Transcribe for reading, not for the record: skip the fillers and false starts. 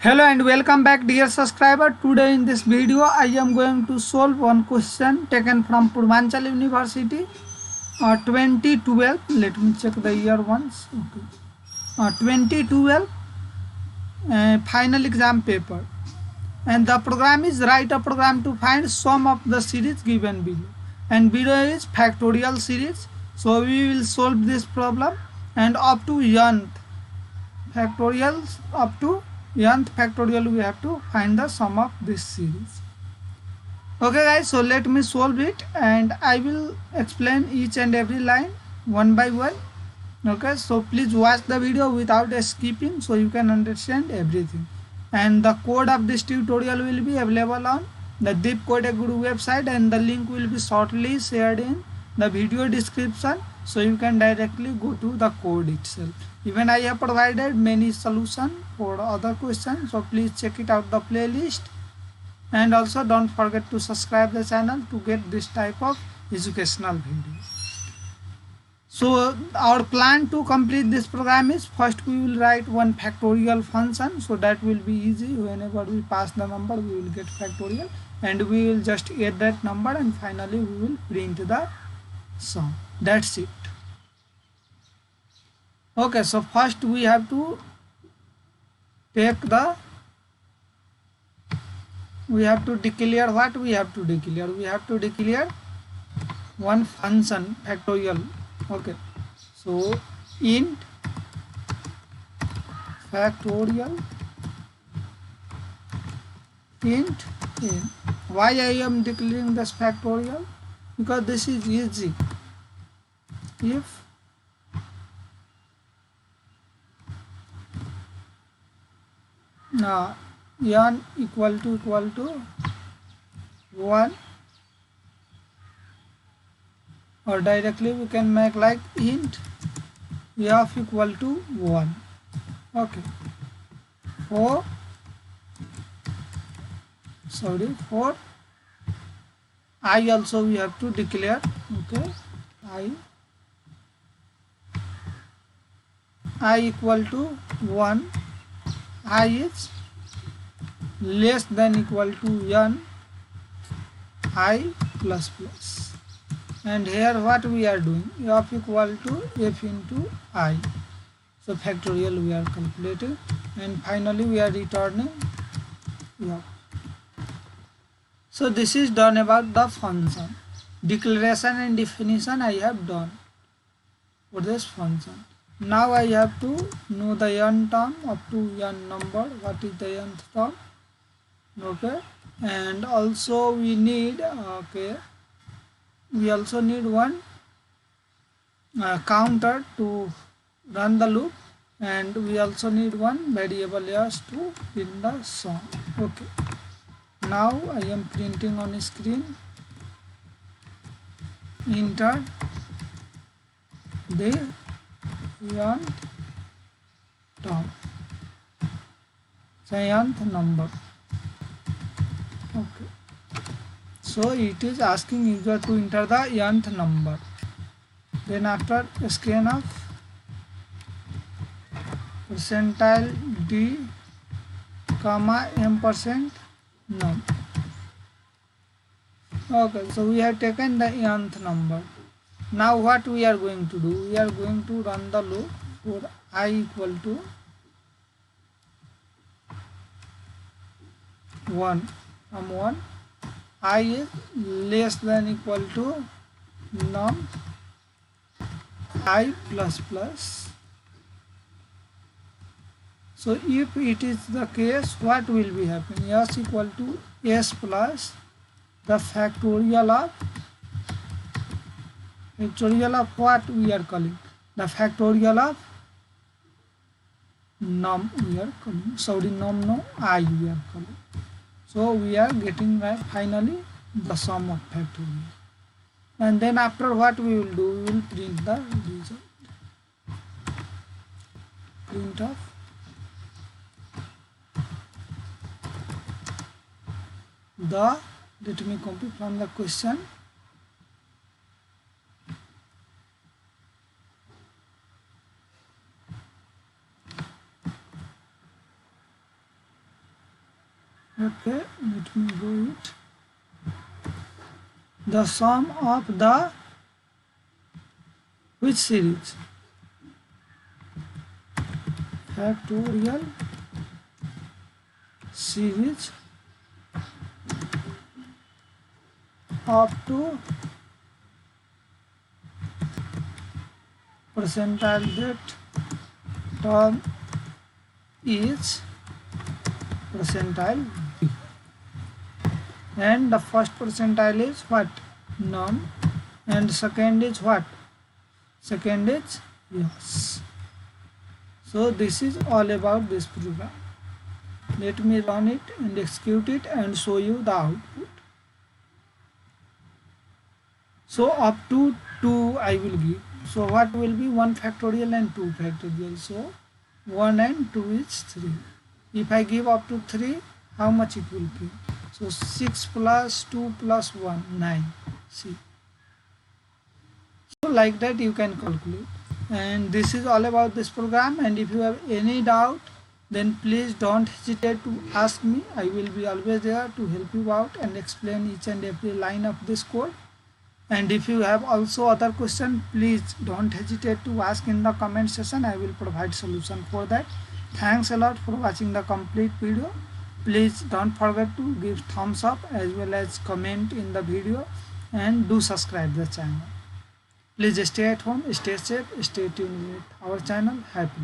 Hello and welcome back dear subscriber. Today in this video I am going to solve one question taken from Purvanchal University 2012. Let me check the year once. Okay. 2012 final exam paper, and the program is write a program to find sum of the series given below, and below is factorial series. So we will solve this problem and up to nth factorials, up to nth factorial we have to find the sum of this series. Okay guys, so let me solve it and I will explain each and every line one by one. Okay, so please watch the video without skipping so you can understand everything. And the code of this tutorial will be available on the Deep Code Guru website, and the link will be shortly shared in the video description, so you can directly go to the code itself. Even I have provided many solutions for other questions, so please check it out the playlist. And also don't forget to subscribe the channel to get this type of educational video. So our plan to complete this program is, first we will write one factorial function, so that will be easy. Whenever we pass the number we will get factorial, and we will just add that number, and finally we will print the sum. That's it. Okay, so first we have to take the, we have to declare what we have to declare. We have to declare one function factorial. Okay, so int factorial int n. Why I am declaring this factorial? Because this is easy. If n equal to 1, or directly we can make like int f equal to 1. Okay, for I also we have to declare. Okay, I equal to 1, I is less than equal to n I plus plus. And here what we are doing, f equal to f into I. So factorial we are calculating, and finally we are returning f. So this is done about the function. Declaration and definition I have done for this function. Now I have to know the n term up to n number. What is the nth term? Okay, and also we need we also need one counter to run the loop, and we also need one variable s to print the sum. Okay, now I am printing on screen. Enter the nth term, the nth number. Okay, so it is asking user to enter the nth number. Then after scanf percentile d comma ampersand num. Okay, so we have taken the nth number. Now what we are going to do, we are going to run the loop for I equal to 1. From 1, I is less than equal to num I plus plus. So if it is the case, what will be happening? S equal to s plus the factorial of what we are calling? The factorial of num we are calling. Sorry, num no, I we are calling. So we are getting right finally the sum of factorial. And then after what we will do, we will print the result. Print of the, let me copy from the question. Okay, let me do it. The sum of the which series? Factorial series up to percentile that term is percentile B. And the first percentile is what? None. And second is what? Second is yes. So this is all about this program. Let me run it and execute it and show you the output. So up to 2 I will give. So what will be 1 factorial and 2 factorial? So 1 and 2 is 3. If I give up to 3, how much it will be? So 6 plus 2 plus 1, 9. See. So like that you can calculate. And this is all about this program. And if you have any doubt, then please don't hesitate to ask me. I will be always there to help you out and explain each and every line of this code. And if you have also other question, please don't hesitate to ask in the comment section. I will provide solution for that. Thanks a lot for watching the complete video. Please don't forget to give thumbs up as well as comment in the video, and do subscribe the channel. Please stay at home, stay safe, stay tuned with our channel. Happy